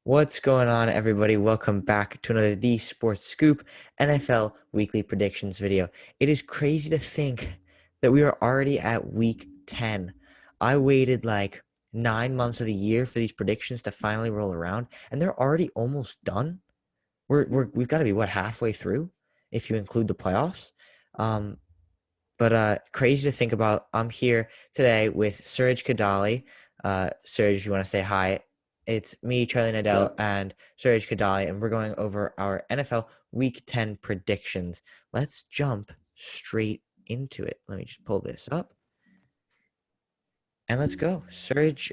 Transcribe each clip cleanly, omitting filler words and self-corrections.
What's going on, everybody? Welcome back to another The Sports Scoop NFL weekly predictions video. It is crazy to think that we are already at week 10. I waited like 9 months of the year for these predictions to finally roll around, and they're already almost done. We've got to be halfway through if you include the playoffs. Um, but crazy to think about. I'm here today with Suraj Kadali. Suraj, you want to say hi? It's me, Charlie What's Nadell, up? and Suraj Kadali, and we're going over our NFL Week 10 predictions. Let's jump straight into it. Let me just pull this up, and let's go. Suraj,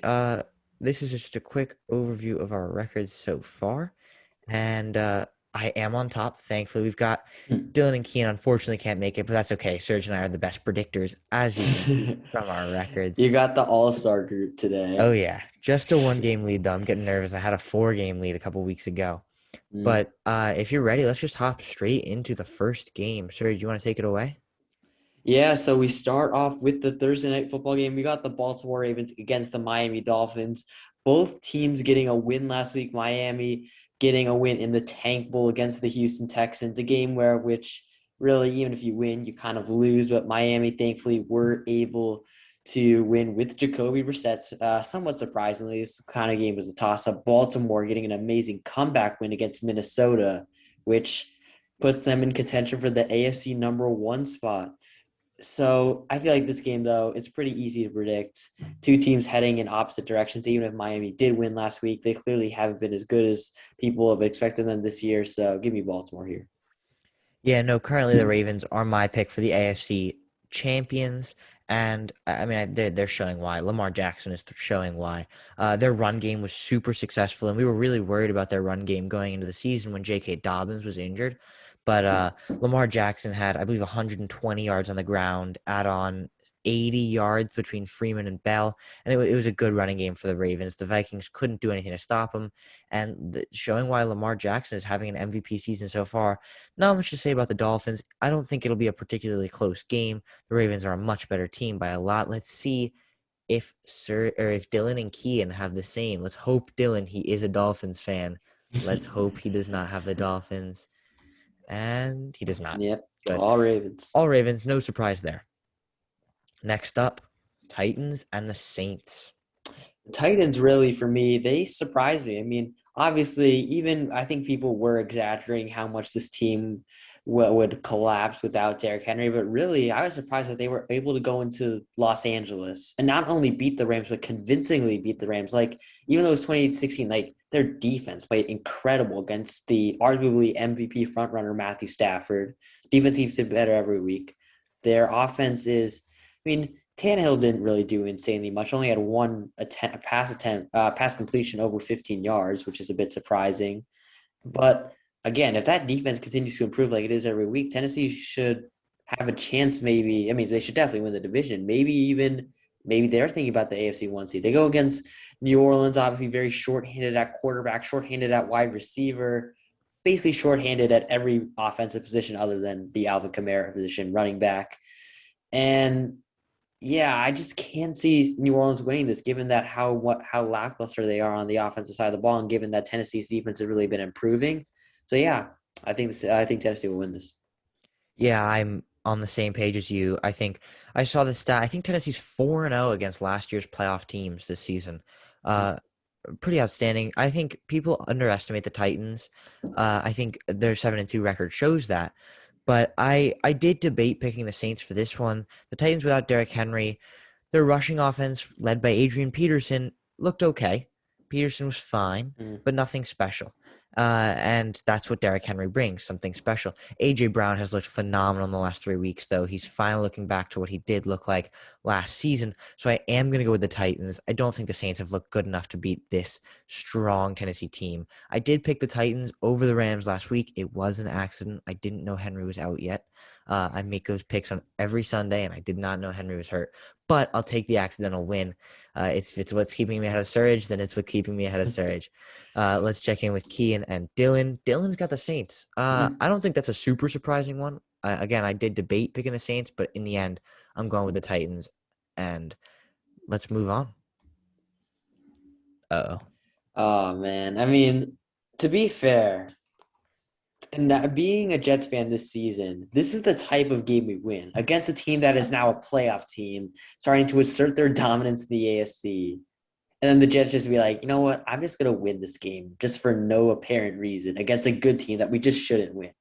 this is just a quick overview of our records so far. And I am on top. Thankfully, we've got Dylan and Cian unfortunately can't make it, but that's okay. Serge and I are the best predictors, as you can see from our records. You got the all-star group today. Oh yeah, just a one game lead though. I'm getting nervous. I had a 4 game lead a couple weeks ago. Mm. But if you're ready, let's just hop straight into the first game. Serge, you want to take it away? Yeah, so we start off with the Thursday night football game. We got the Baltimore Ravens against the Miami Dolphins. Both teams getting a win last week. Miami getting a win in the Tank Bowl against the Houston Texans, a game which really, even if you win, you kind of lose. But Miami, thankfully, were able to win with Jacoby Brissett, somewhat surprisingly. This kind of game was a toss-up. Baltimore getting an amazing comeback win against Minnesota, which puts them in contention for the AFC number one spot. So I feel like this game, though, it's pretty easy to predict. Two teams heading in opposite directions. Even if Miami did win last week, they clearly haven't been as good as people have expected them this year. So give me Baltimore here. Yeah, no, currently the Ravens are my pick for the AFC champions. And I mean, they're showing why. Lamar Jackson is showing why. Their run game was super successful, and we were really worried about their run game going into the season when J.K. Dobbins was injured. But Lamar Jackson had, I believe, 120 yards on the ground, add on 80 yards between Freeman and Bell, and it was a good running game for the Ravens. The Vikings couldn't do anything to stop him, and showing why Lamar Jackson is having an MVP season so far. Not much to say about the Dolphins. I don't think it'll be a particularly close game. The Ravens are a much better team by a lot. Let's see if Dylan and Cian have the same. Let's hope Dylan, he is a Dolphins fan. Let's hope he does not have the Dolphins. And he does not. Yep, Good. all Ravens. All Ravens, no surprise there. Next up, Titans and the Saints. Titans really for me, they surprised me. I mean, obviously, even I think people were exaggerating how much this team would collapse without Derrick Henry, but really, I was surprised that they were able to go into Los Angeles and not only beat the Rams, but convincingly beat the Rams. Like, even though it was 2016, like their defense played incredible against the arguably MVP frontrunner Matthew Stafford. Defense keeps it better every week. Their offense is, I mean, Tannehill didn't really do insanely much. Only had one pass completion over 15 yards, which is a bit surprising. But again, if that defense continues to improve like it is every week, Tennessee should have a chance. Maybe I mean they should definitely win the division. Maybe they're thinking about the AFC one seed. They go against New Orleans, obviously very shorthanded at quarterback, shorthanded at wide receiver, basically shorthanded at every offensive position other than the Alvin Kamara position, running back. And yeah, I just can't see New Orleans winning this, given that how lackluster they are on the offensive side of the ball, and given that Tennessee's defense has really been improving. So yeah, I think Tennessee will win this. Yeah, I'm on the same page as you. I think I saw the stat. I think Tennessee's 4-0 against last year's playoff teams this season. Uh, Pretty outstanding. I think people underestimate the Titans. I think their 7-2 record shows that. But I did debate picking the Saints for this one. The Titans without Derrick Henry, their rushing offense led by Adrian Peterson looked okay. Peterson was fine, Mm. but nothing special. And that's what Derrick Henry brings, something special. AJ Brown has looked phenomenal in the last 3 weeks, though. He's finally looking back to what he did look like last season. So I am going to go with the Titans. I don't think the Saints have looked good enough to beat this strong Tennessee team. I did pick the Titans over the Rams last week. It was an accident. I didn't know Henry was out yet. I make those picks on every Sunday, and I did not know Henry was hurt. But I'll take the accidental win. If it's what's keeping me ahead of Surge, then it's what's keeping me ahead of Surge. Let's check in with Cian and Dylan. Dylan's got the Saints. I don't think that's a super surprising one. Again, I did debate picking the Saints, but in the end, I'm going with the Titans. And let's move on. Uh-oh. Oh man, I mean, to be fair, and that being a Jets fan this season, this is the type of game we win against a team that is now a playoff team, starting to assert their dominance in the AFC. And then the Jets just be like, you know what? I'm just gonna win this game just for no apparent reason against a good team that we just shouldn't win.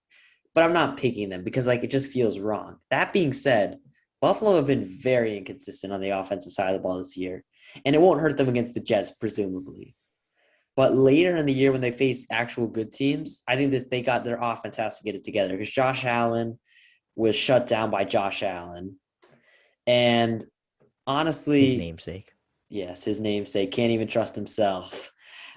But I'm not picking them because like it just feels wrong. That being said, Buffalo have been very inconsistent on the offensive side of the ball this year, and it won't hurt them against the Jets, presumably. But later in the year, when they face actual good teams, I think they got their offense has to get it together because Josh Allen was shut down by Josh Allen, and His honestly, namesake. yes, his namesake can't even trust himself.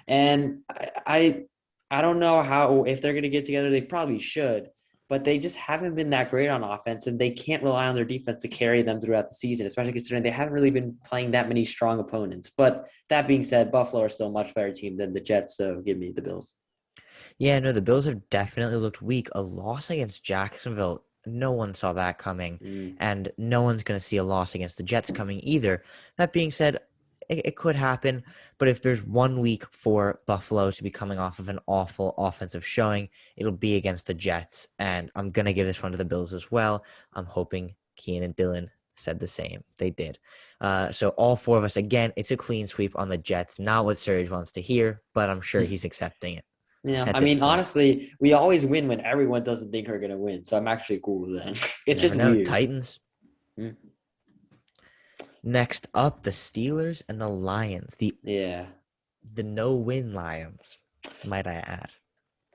And I don't know how if they're going to get together. They probably should, but they just haven't been that great on offense, and they can't rely on their defense to carry them throughout the season, especially considering they haven't really been playing that many strong opponents. But that being said, Buffalo are still a much better team than the Jets, so give me the Bills. Yeah, no, the Bills have definitely looked weak. A loss against Jacksonville, no one saw that coming, Mm. and no one's going to see a loss against the Jets coming either. That being said, it could happen, but if there's 1 week for Buffalo to be coming off of an awful offensive showing, it'll be against the Jets, and I'm going to give this one to the Bills as well. I'm hoping Cian and Dylan said the same. They did. So all four of us, again, it's a clean sweep on the Jets. Not what Suraj wants to hear, but I'm sure he's accepting it Yeah, at I this mean, point. honestly, we always win when everyone doesn't think we're gonna win. So I'm actually cool with that. You It's never just know. weird. Titans. Mm. Next up, the Steelers and the Lions. Yeah. The no-win Lions, might I add.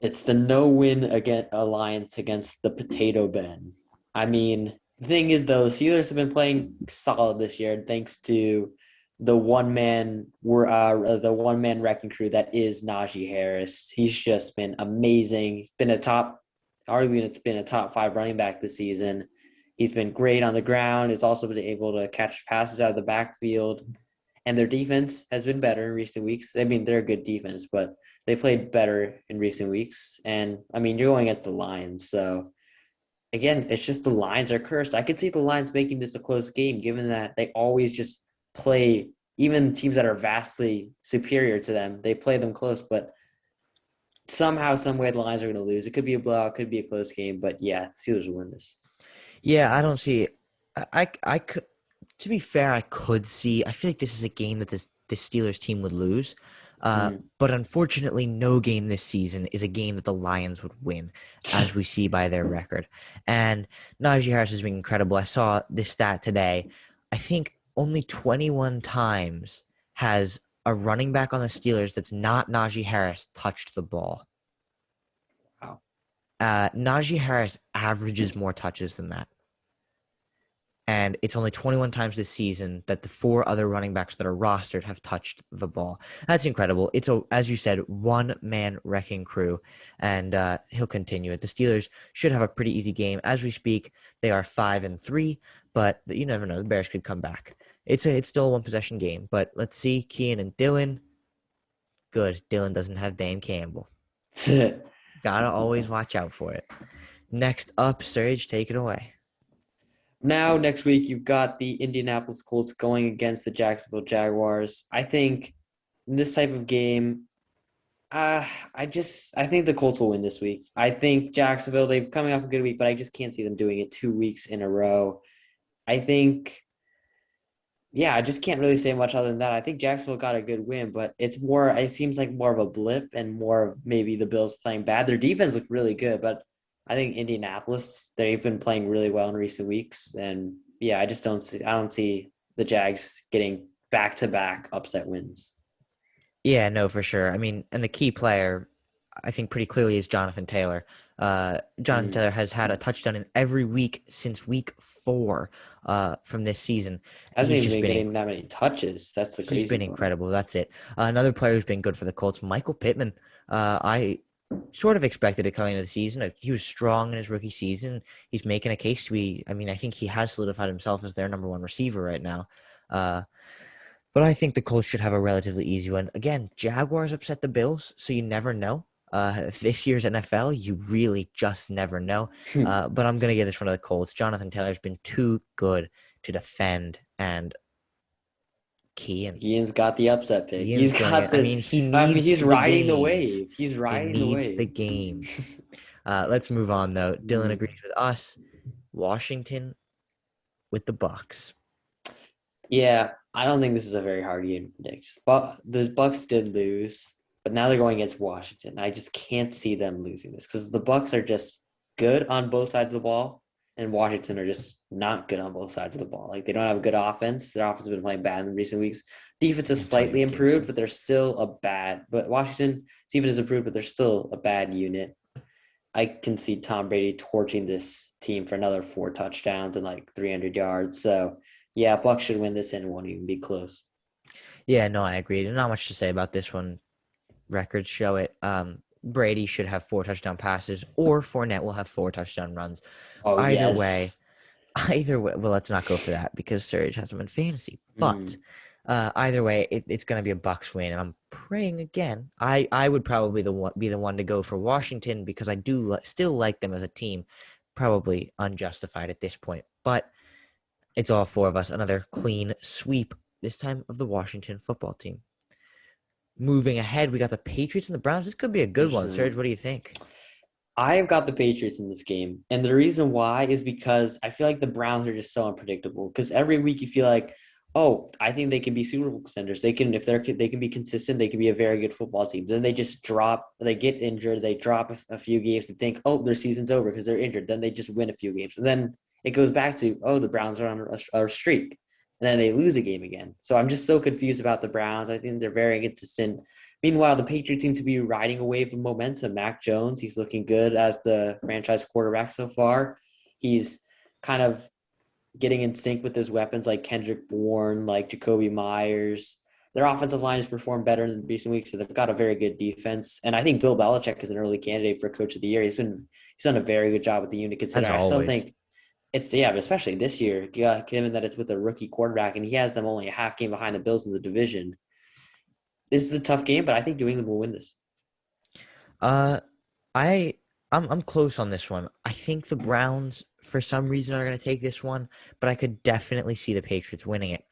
It's the no-win against alliance against the Potato Ben. I mean, the thing is though, the Steelers have been playing solid this year, thanks to the one man wrecking crew that is Najee Harris. He's just been amazing. He's been arguably it's been a top five running back this season. He's been great on the ground. He's also been able to catch passes out of the backfield, and their defense has been better in recent weeks. I mean, they're a good defense, but they played better in recent weeks. And I mean, you're going at the Lions. So again, it's just the Lions are cursed. I could see the Lions making this a close game, given that they always just play, even teams that are vastly superior to them, they play them close. But somehow, some way, the Lions are going to lose. It could be a blowout, could be a close game. But yeah, Steelers will win this. Yeah, I don't see. I could. To be fair, I could see. I feel like this is a game that this Steelers team would lose. Mm. But unfortunately, no game this season is a game that the Lions would win, as we see by their record. And Najee Harris has been incredible. I saw this stat today. I think only 21 times has a running back on the Steelers that's not Najee Harris touched the ball. Wow. Najee Harris averages more touches than that. And it's only 21 times this season that the four other running backs that are rostered have touched the ball. That's incredible. It's as you said, one man wrecking crew, and he'll continue it. The Steelers should have a pretty easy game as we speak. They are 5-3, but you never know. The Bears could come back. It's still a one possession game, but let's see. Cian and Dylan. Good. Dylan doesn't have Dan Campbell. Gotta always watch out for it. Next up, Surge, take it away. Now, next week, you've got the Indianapolis Colts going against the Jacksonville Jaguars. I think in this type of game, I think the Colts will win this week. I think Jacksonville, they've coming off a good week, but I just can't see them doing it 2 weeks in a row. I think, yeah, I just can't really say much other than that. I think Jacksonville got a good win, but it seems like more of a blip and more of maybe the Bills playing bad. Their defense looked really good, but I think Indianapolis, they've been playing really well in recent weeks. And yeah, I don't see the Jags getting back to back upset wins. Yeah, no, for sure. I mean, and the key player, I think pretty clearly is Jonathan Taylor. Jonathan Mm. Taylor has had a touchdown in every week since week 4 from this season. Hasn't He's even just been been getting that many touches. That's the he's crazy been part. incredible. That's it. Another player who's been good for the Colts, Michael Pittman. I sort of expected it coming into the season. He was strong in his rookie season. He's making a case to be. I mean, I think he has solidified himself as their number one receiver right now. Uh, but I think the Colts should have a relatively easy one. Again, Jaguars upset the Bills, so you never know. This year's NFL, you really just never know. But I'm going to give this one to the Colts. Jonathan Taylor's been too good to defend, and Cian. Ian's got the upset pick. Cian's He's going got in. I the. mean, he I mean, needs he's the riding the games. wave. He's He riding the needs the wave. games. Let's move on though. Dylan Hmm. agrees with us. Washington with the Bucks. Yeah, I don't think this is a very hard game to predict. But the Bucks did lose, but now they're going against Washington. I just can't see them losing this because the Bucks are just good on both sides of the ball, and Washington are just not good on both sides of the ball. Like they don't have a good offense. Their offense has been playing bad in recent weeks. Defense has Antonio slightly improved, Gibson. but they're still a bad. But Washington defense has improved, but they're still a bad unit. I can see Tom Brady torching this team for another 4 touchdowns and like 300 yards. So yeah, Bucks should win this and it won't even be close. Yeah, no, I agree. There's not much to say about this one. Records show it. Brady should have 4 touchdown passes, or Fournette will have 4 touchdown runs. Oh Either way, yes. either way. Well, let's not go for that because Surge has him in fantasy. But Mm. either way, it's going to be a Bucks win, and I'm praying again. I would probably be the one to go for Washington because I do still like them as a team. Probably unjustified at this point, but it's all four of us. Another clean sweep this time of the Washington football team. Moving ahead, we got the Patriots and the Browns. This could be a good one, Serge. Interesting. What do you think? I have got the Patriots in this game. And the reason why is because I feel like the Browns are just so unpredictable. Because every week you feel like, oh, I think they can be Super Bowl contenders. They can, if they can be consistent, they can be a very good football team. Then they just drop, they get injured, they drop a few games and think, oh, their season's over because they're injured. Then they just win a few games. And then it goes back to, oh, the Browns are on a streak. And then they lose a game again. So I'm just so confused about the Browns. I think they're very inconsistent. Meanwhile, the Patriots seem to be riding a wave of momentum. Mac Jones, he's looking good as the franchise quarterback so far. He's kind of getting in sync with his weapons like Kendrick Bourne, like Jacoby Myers. Their offensive line has performed better in recent weeks, so they've got a very good defense. And I think Bill Belichick is an early candidate for Coach of the Year. He's done a very good job with the unit. As Consider I still always. think it's but especially this year, given that it's with a rookie quarterback and he has them only a half game behind the Bills in the division. This is a tough game, but I think New England will win this. Uh, I I'm close on this one. I think the Browns, for some reason, are going to take this one, but I could definitely see the Patriots winning it.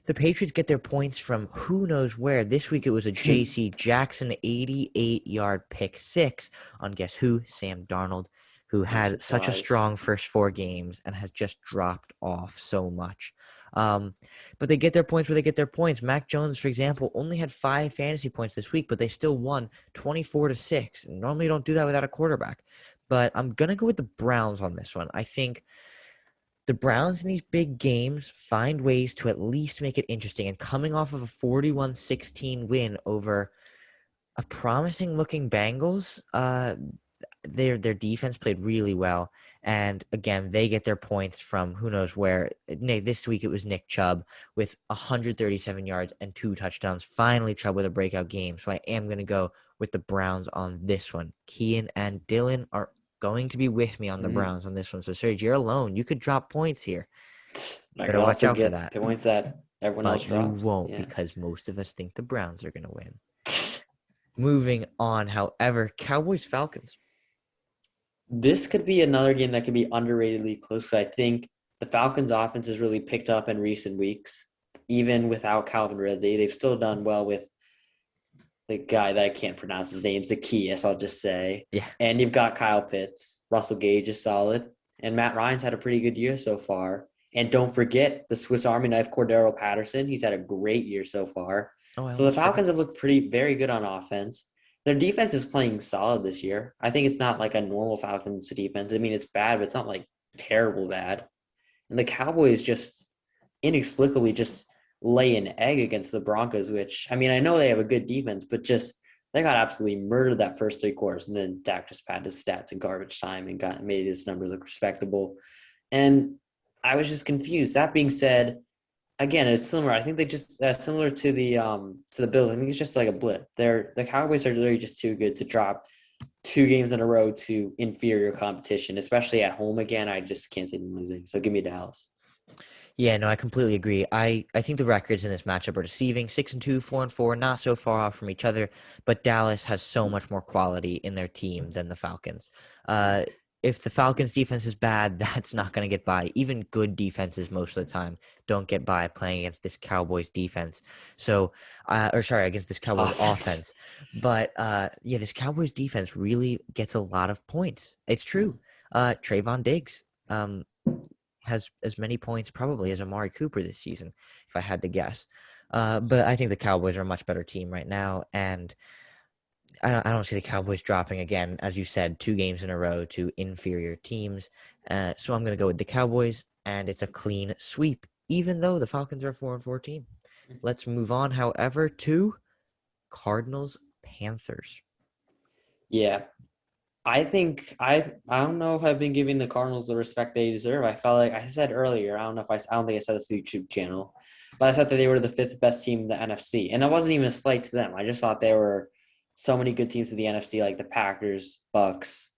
The Patriots get their points from who knows where. This week it was a J.C. Jackson 88-yard pick six on guess who? Sam Darnold, who No had such a surprise. strong first 4 games and has just dropped off so much. Um, but they get their points where they get their points. Mac Jones, for example, only had 5 fantasy points this week, but they still won 24-6. Normally, you don't do that without a quarterback. But I'm gonna go with the Browns on this one. I think the Browns in these big games find ways to at least make it interesting. And coming off of a 41-16 win over a promising looking Bengals, their defense played really well. And again, they get their points from who knows where. This week it was Nick Chubb with 137 yards and 2 touchdowns. Finally, Chubb with a breakout game. So I am going to go with the Browns on this one. Cian and Dylan are going to be with me on the Mm. Browns on this one. So Serge, you're alone. You could drop points here. I could Better watch also out for get that. points that everyone else But you drops. won't Yeah. because most of us think the Browns are going to win. Moving on, however, Cowboys Falcons. This could be another game that could be underratedly close because I think the Falcons' offense has really picked up in recent weeks. Even without Calvin Ridley, they've still done well with the guy that I can't pronounce his name, Zacchaeus, I'll just say. Yeah. And you've got Kyle Pitts. Russell Gage is solid. And Matt Ryan's had a pretty good year so far. And don't forget the Swiss Army knife Cordero Patterson. He's had a great year so far. Oh, I So the almost Falcons forgot. have looked very good on offense. Their defense is playing solid this year. I think it's not like a normal Falcons defense. I mean, it's bad, but it's not like terrible bad. And the Cowboys just inexplicably just lay an egg against the Broncos, which I mean, I know they have a good defense, but just they got absolutely murdered that first 3 quarters, and then Dak just padded his stats in garbage time and got made his numbers look respectable. And I was just confused. That being said, again, it's similar. I think they just similar to the Bills. I think it's just like a blip. The Cowboys are literally just too good to drop 2 games in a row to inferior competition, especially at home again. I just can't see them losing. So give me Dallas. Yeah, no, I completely agree. I think the records in this matchup are deceiving. 6-2, 4-4, not so far off from each other, but Dallas has so much more quality in their team than the Falcons. Uh, if the Falcons defense is bad, that's not going to get by. Even good defenses most of the time don't get by playing against this Cowboys defense. So, or sorry, against this Cowboys Offense. offense. But yeah, this Cowboys defense really gets a lot of points. It's true. Trayvon Diggs has as many points probably as Amari Cooper this season, if I had to guess. But I think the Cowboys are a much better team right now, and I don't see the Cowboys dropping again, as you said, 2 games in a row to inferior teams. So I'm going to go with the Cowboys, and it's a clean sweep, even though the Falcons are a 4-4 team. Let's move on, however, to Cardinals Panthers. Yeah, I think I don't know if I've been giving the Cardinals the respect they deserve. I felt like I said earlier. I don't think I said this to the YouTube channel, but I said that they were the fifth best team in the NFC, and that wasn't even a slight to them. I just thought there were so many good teams in the NFC, like the Packers, Bucks,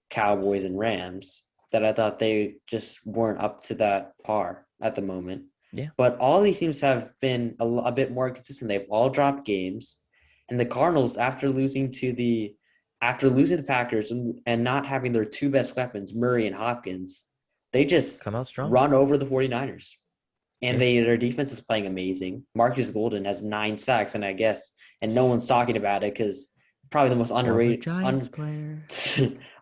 Cowboys, and Rams, that I thought they just weren't up to that par at the moment. Yeah, But all these teams have been a bit more consistent. They've all dropped games, and the Cardinals, after losing the Packers and not having their two best weapons, Murray and Hopkins, they just come out strong. run over the 49ers. And Yeah, their defense is playing amazing. Marcus Golden has 9 sacks, and no one's talking about it because probably the most former underrated, Giants player.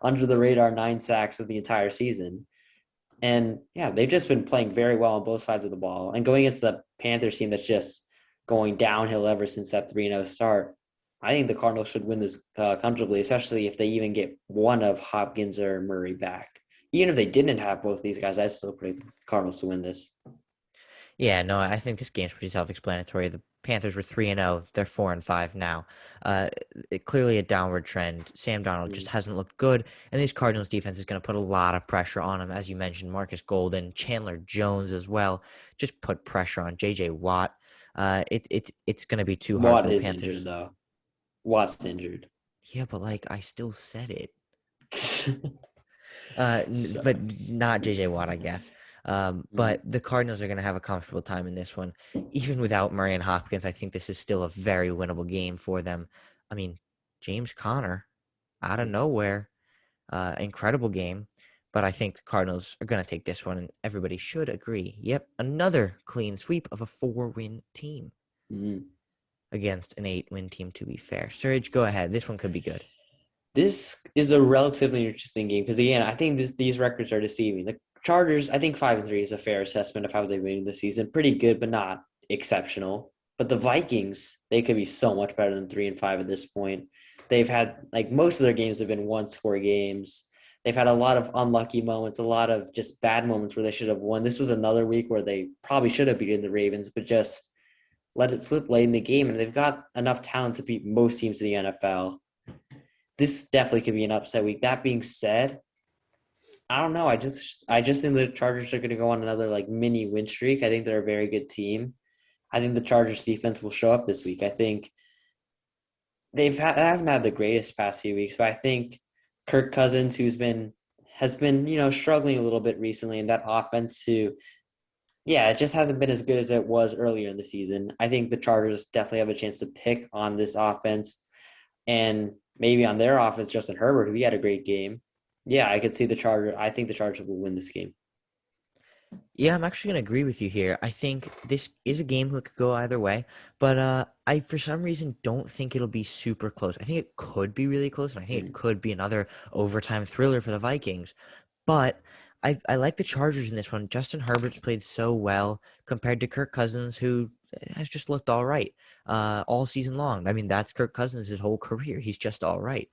under the radar 9 sacks of the entire season. And yeah, they've just been playing very well on both sides of the ball. And going against the Panthers team that's just going downhill ever since that 3-0 start, I think the Cardinals should win this comfortably, especially if they even get one of Hopkins or Murray back. Even if they didn't have both these guys, I'd still predict the Cardinals to win this. Yeah, no, I think this game's pretty self-explanatory. The Panthers were 3-0; they're 4-5 now. Clearly a downward trend. Sam Darnold just Mm. hasn't looked good, and this Cardinals defense is going to put a lot of pressure on him, as you mentioned. Marcus Golden, Chandler Jones as well, just put pressure on J.J. Watt. It's going to be too hard for Watt the is injured, Panthers. though. Watt's injured. Yeah, but like I still said it. So, But not JJ Watt, I guess. But mm, the Cardinals are going to have a comfortable time in this one, even without Murray and Hopkins. I think this is still a very winnable game for them. I mean, James Conner out of mm, nowhere, incredible game. But I think the Cardinals are going to take this one, and everybody should agree. Yep, another clean sweep of a 4-win team mm. against an 8-win team. To be fair, Surge, go ahead. This one could be good. This is a relatively interesting game because, again, I think these records are deceiving. The Chargers, I think 5-3 is a fair assessment of how they've been this season. Pretty good, but not exceptional. But the Vikings, they could be so much better than 3-5 at this point. They've had, like, most of their games have been one-score games. They've had a lot of unlucky moments, a lot of just bad moments where they should have won. This was another week where they probably should have beaten the Ravens, but just let it slip late in the game. And they've got enough talent to beat most teams in the NFL. This definitely could be an upset week. That being said, I don't know. I just think the Chargers are going to go on another like mini win streak. I think they're a very good team. I think the Chargers defense will show up this week. I think haven't had the greatest past few weeks, but I think Kirk Cousins, has been struggling a little bit recently, and that offense too. Yeah, it just hasn't been as good as it was earlier in the season. I think the Chargers definitely have a chance to pick on this offense and maybe on their offense, Justin Herbert, who he had a great game. Yeah, I could see the Chargers. I think the Chargers will win this game. Yeah, I'm actually gonna agree with you here. I think this is a game that could go either way, but I for some reason don't think it'll be super close. I think it could be really close, and I think it Mm. could be another overtime thriller for the Vikings. But I like the Chargers in this one. Justin Herbert's played so well compared to Kirk Cousins, who has just looked all right all season long. I mean, that's Kirk Cousins his whole career. He's just all right.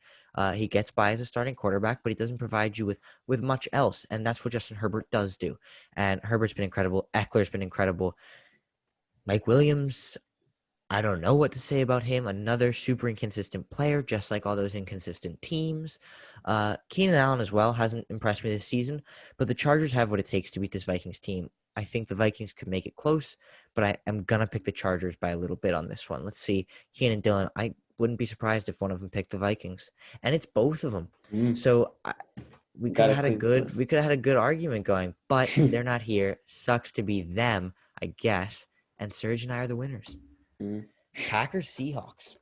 He gets by as a starting quarterback, but he doesn't provide you with much else, and that's what Justin Herbert does do. And Herbert's been incredible. Eckler's been incredible. Mike Williams, I don't know what to say about him. Another super inconsistent player, just like all those inconsistent teams. Keenan Allen as well hasn't impressed me this season, but the Chargers have what it takes to beat this Vikings team. I think the Vikings could make it close, but I am going to pick the Chargers by a little bit on this one. Let's see. Keenan Dillon, I wouldn't be surprised if one of them picked the Vikings, and it's both of them. Mm. So we could Got have a had a clean good split. we could have had a good argument going, but they're not here. Sucks to be them, I guess. And Serge and I are the winners. Mm. Packers Seahawks.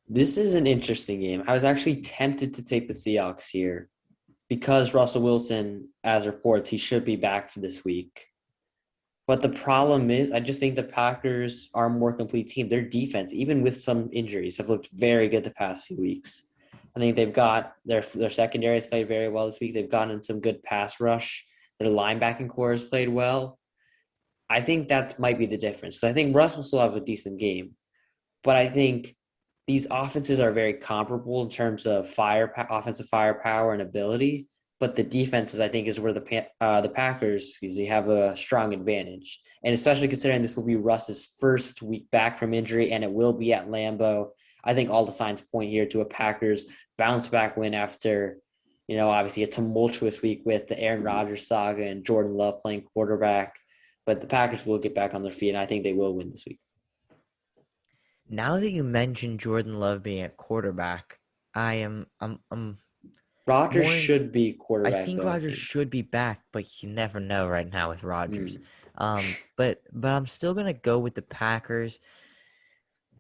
This is an interesting game. I was actually tempted to take the Seahawks here, because Russell Wilson, as reports, he should be back for this week. But the problem is, I just think the Packers are a more complete team. Their defense, even with some injuries, have looked very good the past few weeks. I think they've got their secondary has played very well this week. They've gotten some good pass rush. Their linebacking core has played well. I think that might be the difference. I think Russ will still have a decent game, but I think these offenses are very comparable in terms of offensive firepower and ability. But the defenses, I think, is where the Packers, have a strong advantage, and especially considering this will be Russ's first week back from injury, and it will be at Lambeau. I think all the signs point here to a Packers bounce back win after, obviously a tumultuous week with the Aaron Rodgers saga and Jordan Love playing quarterback. But the Packers will get back on their feet, and I think they will win this week. Now that you mentioned Jordan Love being at quarterback, I'm Rodgers more. should be I quarterback, think though, I Rodgers think. should be back, but you never know right now with Rodgers. Mm. But I'm still gonna go with the Packers.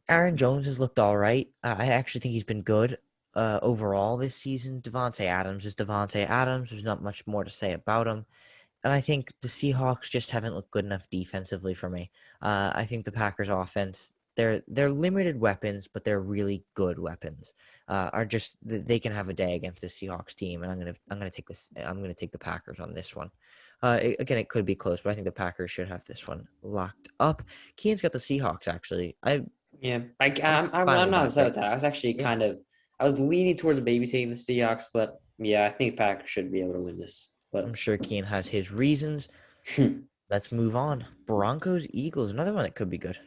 Aaron Jones has looked all right. I actually think he's been good overall this season. Devontae Adams is Devontae Adams. There's not much more to say about him. And I think the Seahawks just haven't looked good enough defensively for me. I think the Packers offense, they're limited weapons, but they're really good weapons. Are just they can have a day against the Seahawks team, and I'm gonna take this. I'm gonna take the Packers on this one. Again, it could be close, but I think the Packers should have this one locked up. Cian's got the Seahawks actually. Yeah, I'm fine I'm with not that upset pick. with that. I was actually Yeah, I was leaning towards maybe taking the Seahawks, but yeah, I think Packers should be able to win this. I'm But sure Cian has his reasons. Let's move on. Broncos, Eagles, another one that could be good.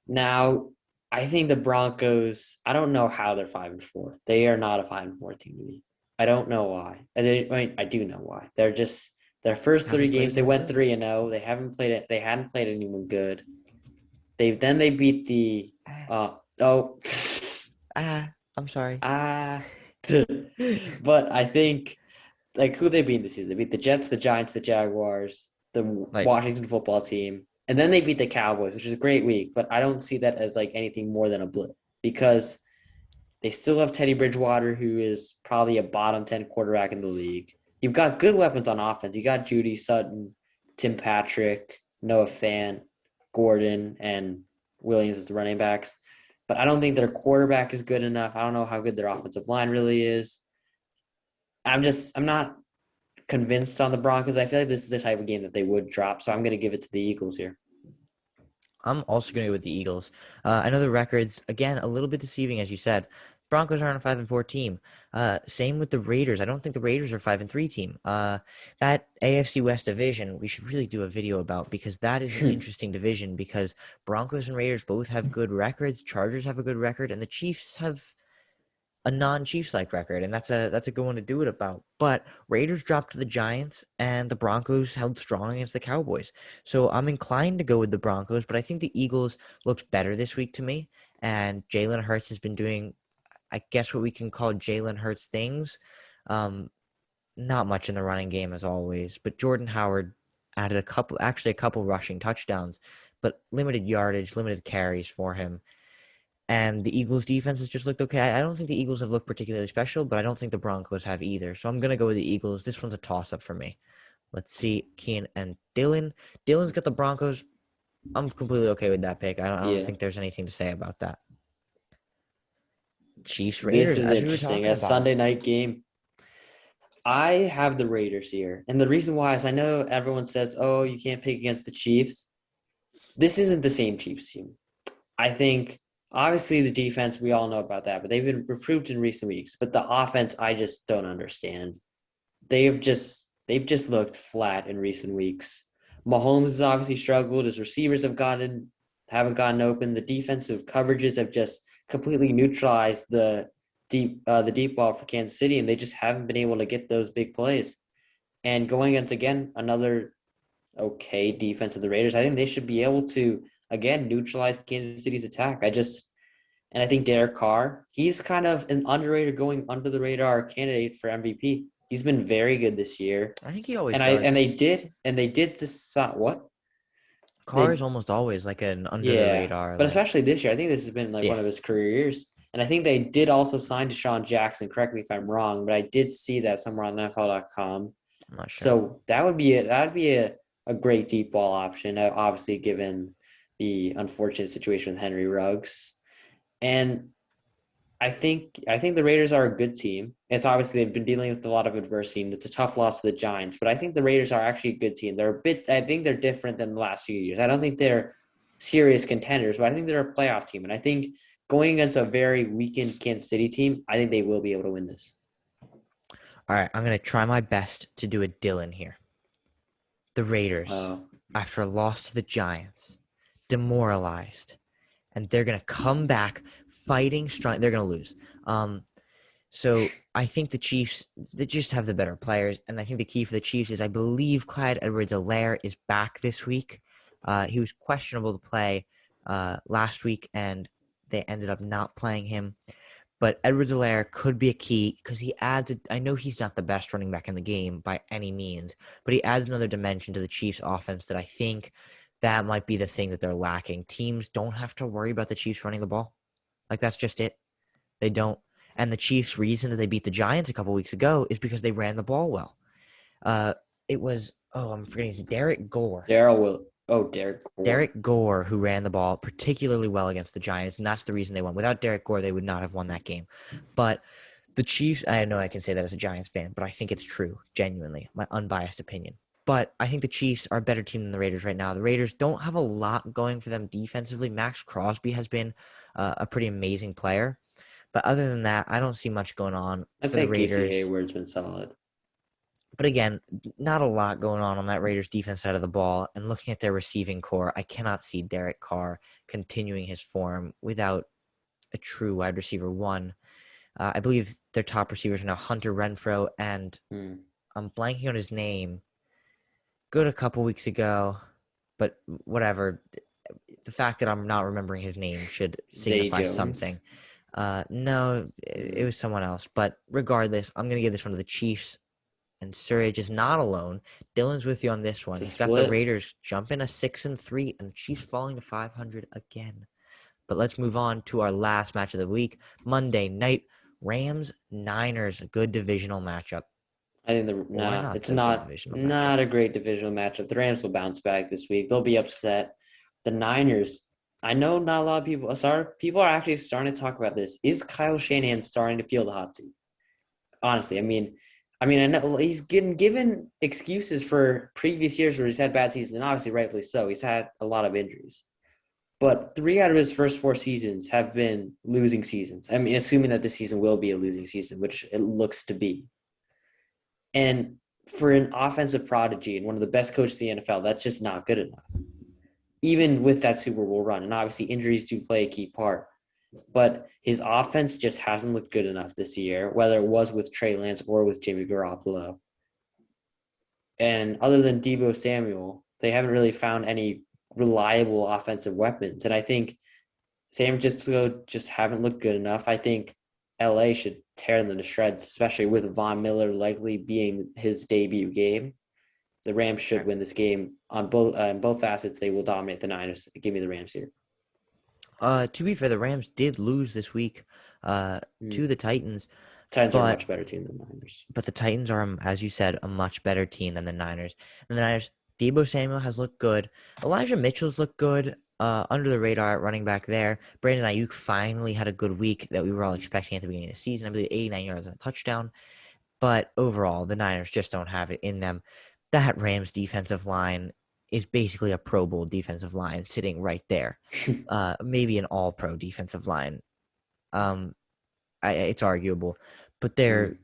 now, I think the Broncos. I don't know how they're 5-4. They are not a 5-4 team to me. I don't know why. I do know why. They're just their first three Haven't played games. They anyone went good. 3-0. They haven't played it. They hadn't played anyone good. They beat the Ah, oh I'm sorry. ah. But I think who they beat this season. They beat the Jets, the Giants, the Jaguars, the Like, Washington football team, and then they beat the Cowboys, which is a great week. But I don't see that as anything more than a blip because they still have Teddy Bridgewater, who is probably a bottom 10 quarterback in the league. You've got good weapons on offense. You got Judy Sutton, Tim Patrick, Noah Fant, Gordon, and Williams as the running backs. But I don't think their quarterback is good enough. I don't know how good their offensive line really is. I'm not convinced on the Broncos. I feel like this is the type of game that they would drop. So I'm going to give it to the Eagles here. I'm also going to go with the Eagles. I know the records, again, a little bit deceiving, as you said. Broncos aren't a 5-4 team. Same with the Raiders. I don't think the Raiders are 5-3 team. That AFC West division, we should really do a video about because that is an interesting division because Broncos and Raiders both have good records. Chargers have a good record, and the Chiefs have a non-Chiefs like record, and that's a good one to do it about. But Raiders dropped to the Giants, and the Broncos held strong against the Cowboys. So I'm inclined to go with the Broncos, but I think the Eagles looked better this week to me, and Jalen Hurts has been doing, I guess, what we can call Jalen Hurts things. Um, Not much in the running game as always, but Jordan Howard added a couple rushing touchdowns, but limited yardage, limited carries for him. And the Eagles' defense has just looked okay. I don't think the Eagles have looked particularly special, but I don't think the Broncos have either. So I'm going to go with the Eagles. This one's a toss-up for me. Let's see, Cian and Dylan. Dylan's got the Broncos. I'm completely okay with that pick. I don't Yeah. think there's anything to say about that. Chiefs This Raiders, is as we were interesting. talking A about. Sunday night game. I have the Raiders here. And the reason why is I know everyone says, oh, you can't pick against the Chiefs. This isn't the same Chiefs team. I think obviously the defense, we all know about that, but they've been improved in recent weeks. But the offense, I just don't understand. They've just looked flat in recent weeks. Mahomes has obviously struggled. His receivers haven't gotten open. The defensive coverages have just completely neutralized the deep ball for Kansas City, and they just haven't been able to get those big plays. And going against again another okay defense of the Raiders, I think they should be able to again neutralize Kansas City's attack. I think Derek Carr, he's kind of an underrated, going under the radar candidate for MVP. He's been very good this year, I think he always and does. they did just what Carr is they almost always like an under the yeah, radar, but like, especially this year, I think this has been like one yeah. of his career years. And I think they did also sign Deshaun Jackson. Correct me if I'm wrong, but I did see that somewhere on NFL.com. I'm not sure. So that would be a great deep ball option, obviously given the unfortunate situation with Henry Ruggs. And I think the Raiders are a good team. It's obviously they've been dealing with a lot of adversity, and it's a tough loss to the Giants. But I think the Raiders are actually a good team. I think they're different than the last few years. I don't think they're serious contenders, but I think they're a playoff team. And I think going against a very weakened Kansas City team, I think they will be able to win this. All right, I'm going to try my best to do a Dylan here. The Raiders, Uh, after a loss to the Giants, demoralized, and they're going to come back fighting strong. They're going to lose. So I think the Chiefs, they just have the better players, and I think the key for the Chiefs is I believe Clyde Edwards-Helaire is back this week. He was questionable to play last week, and they ended up not playing him. But Edwards-Helaire could be a key because he adds. I know he's not the best running back in the game by any means, but he adds another dimension to the Chiefs' offense that I think that might be the thing that they're lacking. Teams don't have to worry about the Chiefs running the ball. Like that's just it. They don't. And the Chiefs' reason that they beat the Giants a couple weeks ago is because they ran the ball well. Uh, it was I'm forgetting his Derek Gore. Derek Gore. Derek Gore, who ran the ball particularly well against the Giants, and that's the reason they won. Without Derek Gore, they would not have won that game. But the Chiefs, I know I can say that as a Giants fan, but I think it's true, genuinely, my unbiased opinion. But I think the Chiefs are a better team than the Raiders right now. The Raiders don't have a lot going for them defensively. Max Crosby has been a pretty amazing player. But other than that, I don't see much going on I'd for the say Casey Raiders. Hayward's been solid. But again, not a lot going on that Raiders defense side of the ball. And looking at their receiving core, I cannot see Derek Carr continuing his form without a true wide receiver one. I believe their top receivers are now Hunter Renfrow, and I'm blanking on his name. Good a couple weeks ago, but whatever. The fact that I'm not remembering his name should Zay signify something. Jones. No, it Mm. was someone else. But regardless, I'm going to give this one to the Chiefs. And Suraj is not alone. Dylan's with you on this It's one. a He's got the split. Raiders jumping to 6-3, and the Chiefs falling to 500 again. But let's move on to our last match of the week, Monday night. Rams Niners, a good divisional matchup, I think or not it's so good not divisional matchup. not a great divisional matchup. The Rams will bounce back this week. They'll be upset. The Niners. I know not a lot of people. Sorry, people are actually starting to talk about this. Is Kyle Shanahan starting to feel the hot seat? Honestly, I know he's getting given excuses for previous years where he's had bad seasons, and obviously rightfully so. He's had a lot of injuries, but 3 out of his first 4 seasons have been losing seasons. I mean, assuming that this season will be a losing season, which it looks to be. And for an offensive prodigy and one of the best coaches in the NFL, that's just not good enough. Even with that Super Bowl run, and obviously injuries do play a key part, but his offense just hasn't looked good enough this year, whether it was with Trey Lance or with Jimmy Garoppolo. And other than Deebo Samuel, they haven't really found any reliable offensive weapons. And I think San Francisco just haven't looked good enough. I think LA should tear them to shreds, especially with Von Miller likely being his debut game. The Rams should win this game on both facets. They will dominate the Niners. Give me the Rams here. To be fair, the Rams did lose this week to the Titans, Titans are a but much better team than the Niners. the Titans are, as you said, a much better team than the Niners. And the Niners, Deebo Samuel has looked good. Elijah Mitchell's looked good under the radar at running back there. Brandon Ayuk finally had a good week that we were all expecting at the beginning of the season. I believe 89 yards and a touchdown. But overall, the Niners just don't have it in them. That Rams defensive line is basically a Pro Bowl defensive line sitting right there. Maybe an all-pro defensive line. It's arguable. But they're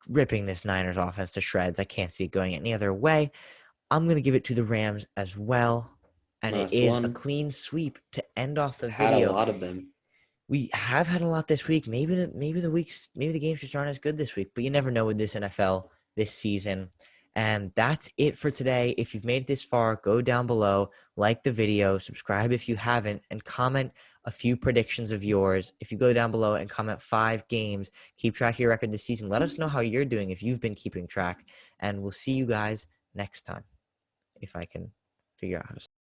ripping this Niners offense to shreds. I can't see it going any other way. I'm going to give it to the Rams as well. And it Last is a one. clean sweep to end off the Had a video. lot of them. We have had a lot this week. Maybe the games just aren't as good this week, but you never know with this NFL this season. And that's it for today. If you've made it this far, go down below, like the video, subscribe if you haven't, and comment a few predictions of yours. If you go down below and comment 5 games, keep track of your record this season. Let us know how you're doing if you've been keeping track. And we'll see you guys next time, if I can figure out how to